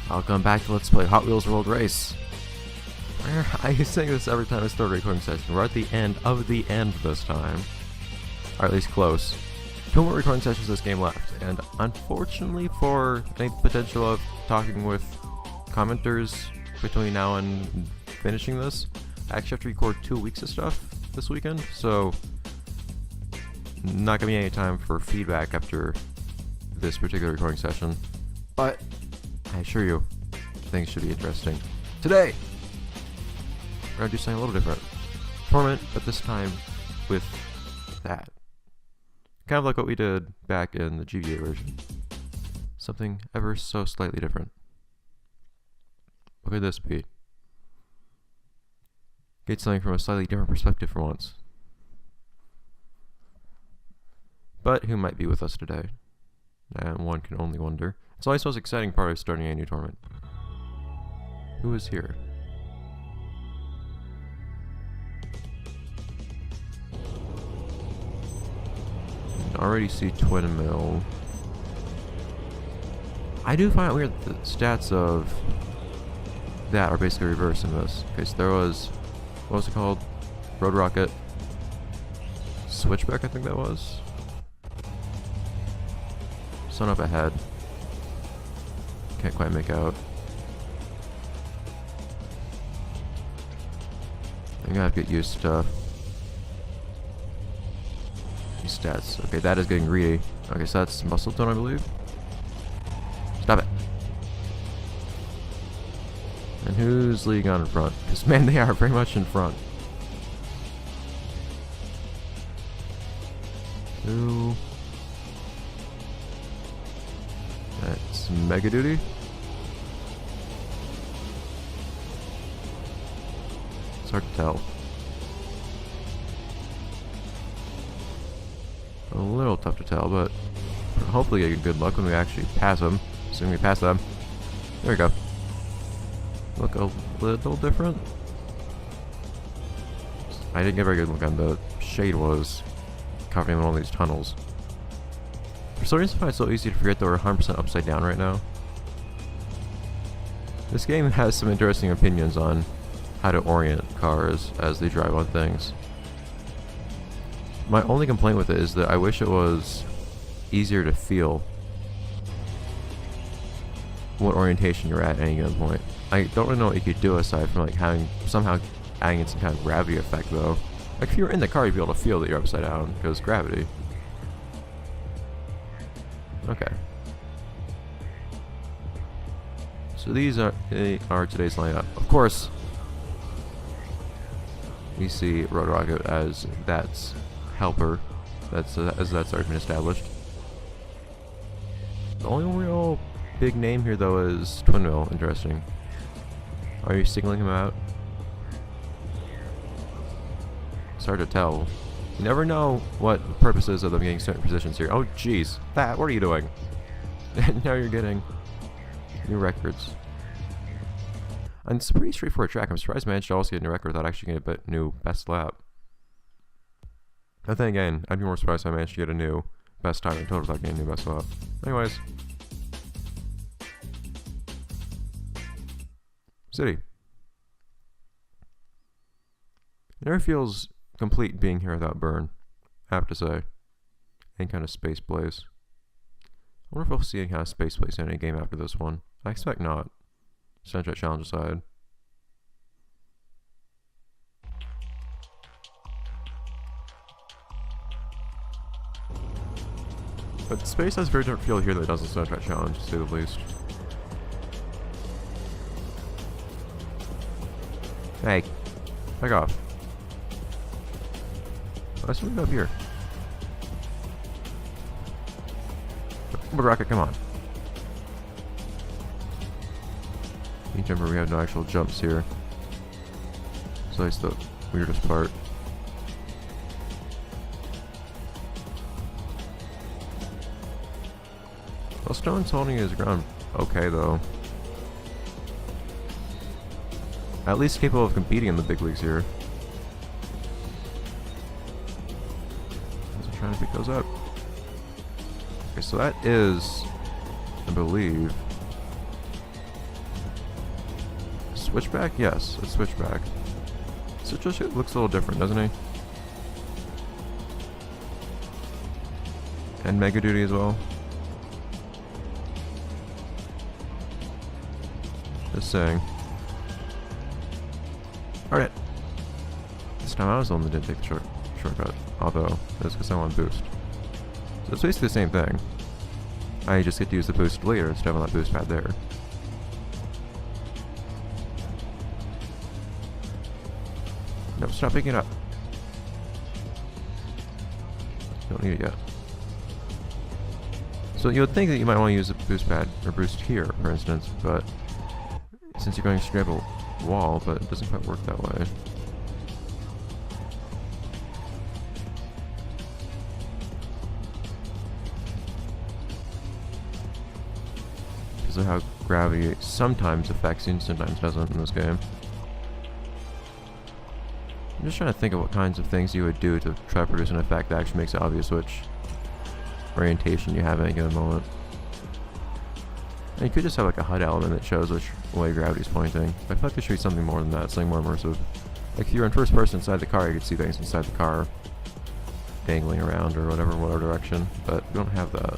Welcome back to Let's Play Hot Wheels World Race. I say this every time I start a recording session. We're at the end of the end this time. Or at least close. 2 more recording sessions this game left. And unfortunately for any potential of talking with commenters between now and finishing this, I actually have to record 2 weeks of stuff this weekend. So, not gonna be any time for feedback after this particular recording session. But I assure you, things should be interesting. Today, we're gonna do something a little different. Tournament, but this time with that. Kind of like what we did back in the GBA version. Something ever so slightly different. What could this be? Get something from a slightly different perspective for once. But who might be with us today? And one can only wonder. It's always the most exciting part of starting a new tournament. Who is here? I already see Twin Mill. I do find it weird that the stats of that are basically reversed in this. Okay, so there was, what was it called? Road Rocket. Switchback, I think that was. Sun up ahead. Can't quite make out. I'm gonna have to get used to these stats. Okay, that is getting greedy. Okay, so that's Muscle Tone, I believe. Stop it. And who's leading on in front? Because, man, they are very much in front. Who? That's Mega Duty. It's hard to tell. A little tough to tell, but hopefully get good luck when we actually pass them. Assuming we pass them. There we go. Look a little different. I didn't get a very good look on the shade was covering all these tunnels. For some reason I find it so easy to forget that we're 100% upside down right now. This game has some interesting opinions on how to orient cars as they drive on things. My only complaint with it is that I wish it was easier to feel what orientation you're at any given point. I don't really know what you could do aside from like having somehow adding in some kind of gravity effect though. Like if you were in the car you'd be able to feel that you're upside down because gravity. Okay. So these are today's lineup. Of course, we see Road Rocket as that's helper. That's already been established. The only real big name here though is Twin Mill. Interesting. Are you singling him out? It's hard to tell. You never know what the purpose is of them getting certain positions here. Oh jeez, what are you doing? Now you're getting new records. And it's a pretty straightforward track. I'm surprised I managed to also get a new record without actually getting a new best lap. But then again, I'd be more surprised if I managed to get a new best time in total without getting a new best lap. Anyways. City. It never feels complete being here without Burn, I have to say. Any kind of space blaze. I wonder if we'll see any kind of space blaze in any game after this one. I expect not. Soundtrack challenge aside. But space has a very different feel here than it does in Soundtrack challenge, to say the least. Hey, back off. Let's move up here. Rocket, come on. You remember we have no actual jumps here. So that's the weirdest part. Well, Stone's holding his ground okay though. At least capable of competing in the big leagues here. Trying to pick those up. Okay, so that is, I believe, Switchback? Yes, it's switchback. So it just looks a little different, doesn't he? And Mega Duty as well. Just saying. Alright. This time I was the one that didn't take the shortcut. Although, that's because I want boost. So it's basically the same thing. I just get to use the boost later instead of on that boost pad there. Nope, stop picking it up. Don't need it yet. So you would think that you might want to use a boost pad or boost here, for instance, but since you're going straight up a wall, but it doesn't quite work that way. Because of how gravity sometimes affects you and sometimes doesn't in this game. I'm just trying to think of what kinds of things you would do to try to produce an effect that actually makes it obvious which orientation you have at any given moment. And you could just have like a HUD element that shows which way gravity's pointing. But I feel like there should be something more than that, something more immersive. Like if you're in first person inside the car, you could see things inside the car dangling around or whatever direction. But we don't have that.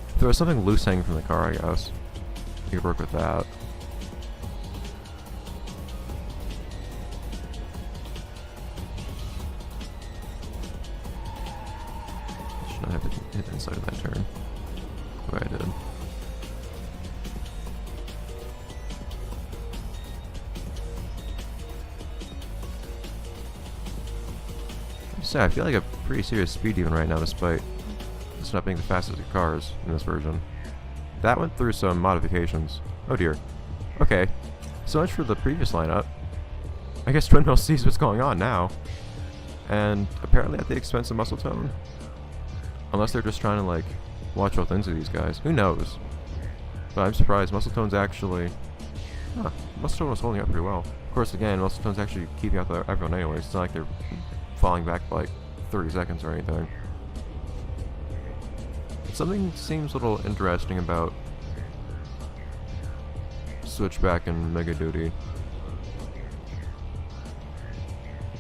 If there was something loose hanging from the car, I guess you could work with that. I have to hit inside of that turn. The way I did. I feel like a pretty serious speed even right now, despite this not being the fastest of cars in this version. That went through some modifications. Oh dear. Okay. So much for the previous lineup. I guess Twin Mill sees what's going on now. And apparently at the expense of Muscle Tone. Unless they're just trying to, like, watch both ends of these guys. Who knows? But I'm surprised. Muscle Tone's actually... Huh. Muscle Tone was holding up pretty well. Of course, again, Muscle Tone's actually keeping up with everyone anyway. It's not like they're falling back by, like, 30 seconds or anything. Something seems a little interesting about Switchback and Mega Duty. You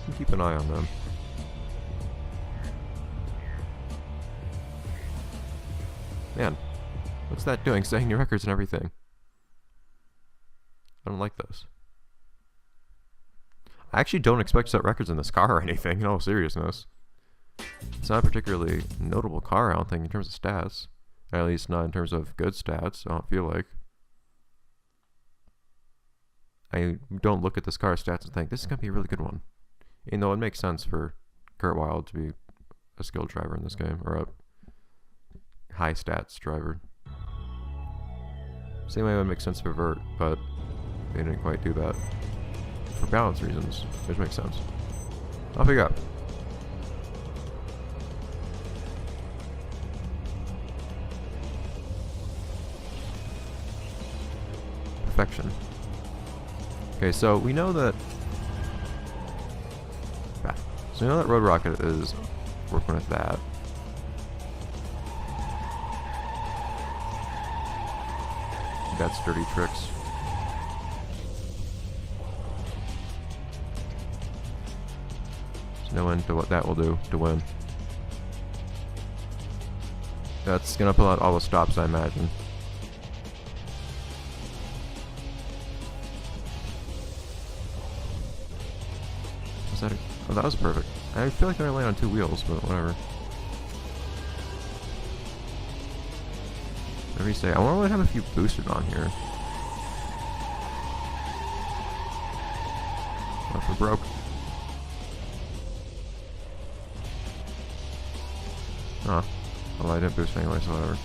can keep an eye on them. Man, what's that doing? Setting new records and everything. I don't like this. I actually don't expect to set records in this car or anything, in all seriousness. It's not a particularly notable car, I don't think, in terms of stats. At least not in terms of good stats, I don't feel like. I don't look at this car's stats and think, this is going to be a really good one. Even though it makes sense for Kurt Wilde to be a skilled driver in this game, or a high stats driver. Same way it would make sense for Vert, but they didn't quite do that. For balance reasons, which makes sense. Off we go. Perfection. Okay, so we know that... Yeah. So we know that Road Rocket is working with that. That's dirty tricks. There's no end to what that will do to win. That's gonna pull out all the stops, I imagine. Was that a, oh, that was perfect. I feel like I land on two wheels, but whatever. Whatever you say. I want to have a few boosted on here. What if we're broke? Huh. Well, I didn't boost anyway, so whatever.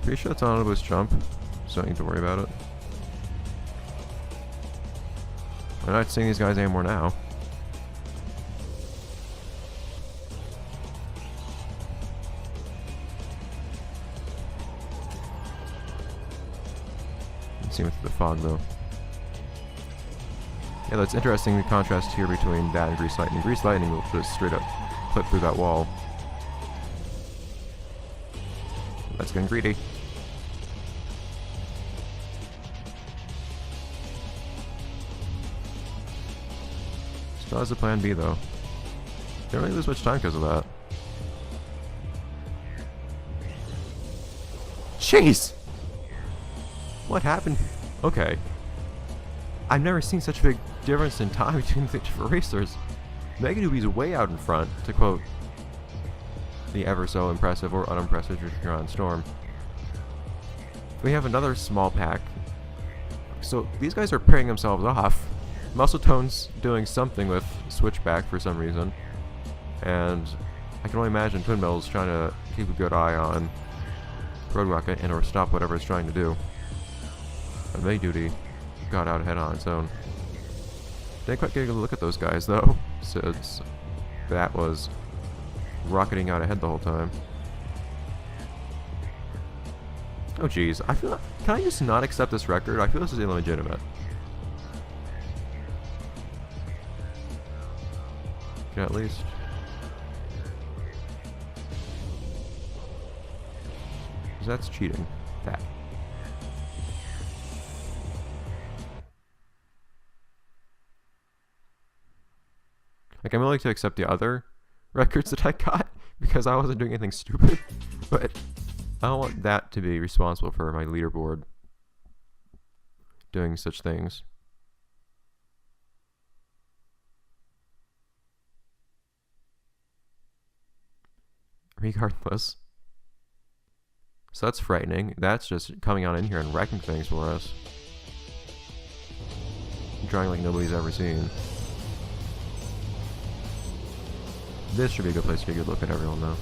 Pretty sure it's on a boost jump, so don't need to worry about it. We're not seeing these guys anymore now. See with the fog though. Yeah, that's interesting, the contrast here between that and Grease Lightning. Grease Lightning will just straight up clip through that wall. That's getting greedy. Still has a plan B though. Didn't really lose much time because of that. Jeez! What happened? Okay. I've never seen such a big difference in time between the different racers. Mega Doobie's way out in front, to quote the ever so impressive or unimpressive Huron Storm. We have another small pack. So these guys are pairing themselves off. Muscletone's doing something with Switchback for some reason. And I can only imagine Twin Mill's trying to keep a good eye on Road Rocket and or stop whatever it's trying to do. And May Duty got out ahead on its own. Didn't quite get a look at those guys though, since that was rocketing out ahead the whole time. Oh jeez, I feel. Can I just not accept this record? I feel this is illegitimate. Yeah, at least. Because that's cheating. That. Like, I'm willing to accept the other records that I got because I wasn't doing anything stupid, but I don't want that to be responsible for my leaderboard doing such things. Regardless. So that's frightening. That's just coming on in here and wrecking things for us. Trying like nobody's ever seen. This should be a good place to get a good look at everyone though.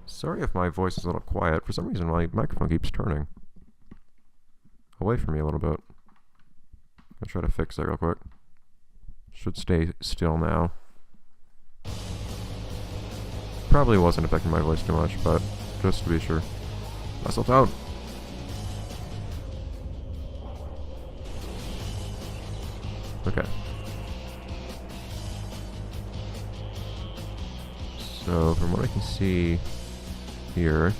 Sorry if my voice is a little quiet. For some reason my microphone keeps turning away from me a little bit. I'll try to fix that real quick. Should stay still now. Probably wasn't affecting my voice too much, but just to be sure. Muscletown! Okay. So, from what I can see here,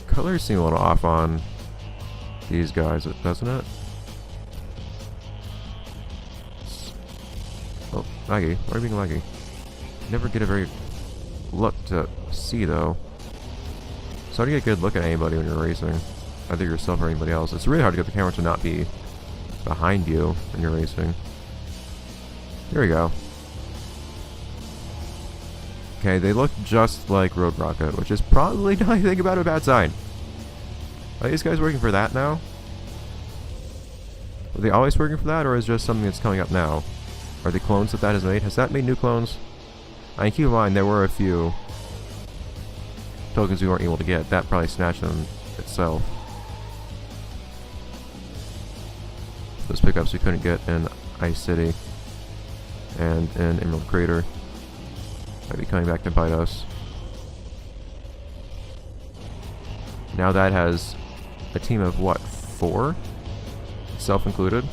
colors seem a little off on these guys, doesn't it? Oh, laggy. Why are you being laggy? Never get a very look to see, though. So how do you get a good look at anybody when you're racing? Either yourself or anybody else. It's really hard to get the camera to not be behind you when you're racing. Here we go. Okay, they look just like Road Rocket, which is probably, now I think about it, a bad sign. Are these guys working for that now? Are they always working for that, or is it just something that's coming up now? Are the clones that has made? Has that made new clones? I mean, keep in mind, there were a few tokens we weren't able to get. That probably snatched them itself. Those pickups we couldn't get in Ice City and in Emerald Crater might be coming back to bite us. Now that has a team of what, 4? Self included.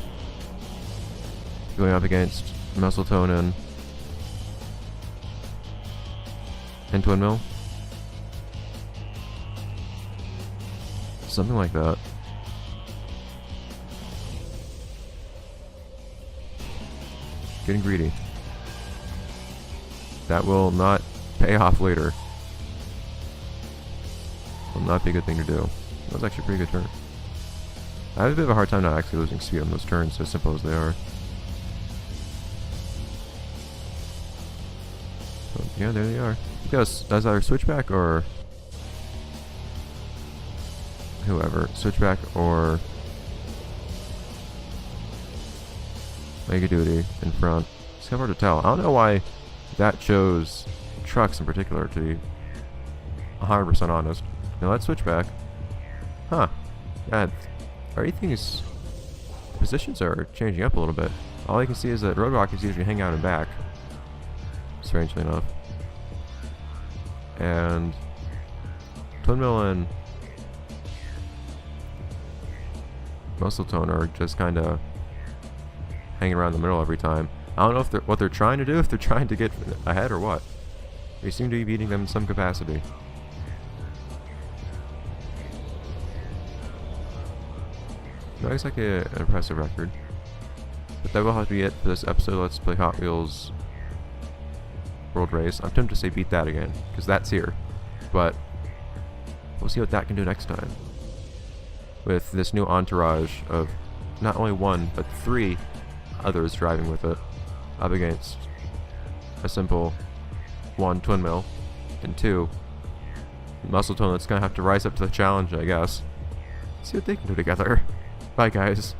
Going up against Muscletone and Twin Mill. Something like that. Getting greedy. That will not pay off later. Will not be a good thing to do. That was actually a pretty good turn. I have a bit of a hard time not actually losing speed on those turns, as simple as they are. So, yeah, there they are. Because that's either Switchback or whoever. Switchback or Mega Duty in front. It's kind of hard to tell. I don't know why that chose trucks in particular, to be 100% honest. Now let's switch back. Huh. God. Everything's positions are changing up a little bit. All I can see is that Road Rockets usually hang out and back, strangely enough. And Twin Mill and Muscletone are just kind of hanging around the middle every time. I don't know if what they're trying to do, if they're trying to get ahead or what. They seem to be beating them in some capacity. not exactly an impressive record. But that will have to be it for this episode. Let's play Hot Wheels World Race. I'm tempted to say beat that again, because that's here. But we'll see what that can do next time. With this new entourage of not only one, but 3 others driving with it, up against a simple 1 twin mill, and 2 muscle tone that's going to have to rise up to the challenge, I guess. See what they can do together. Bye, guys.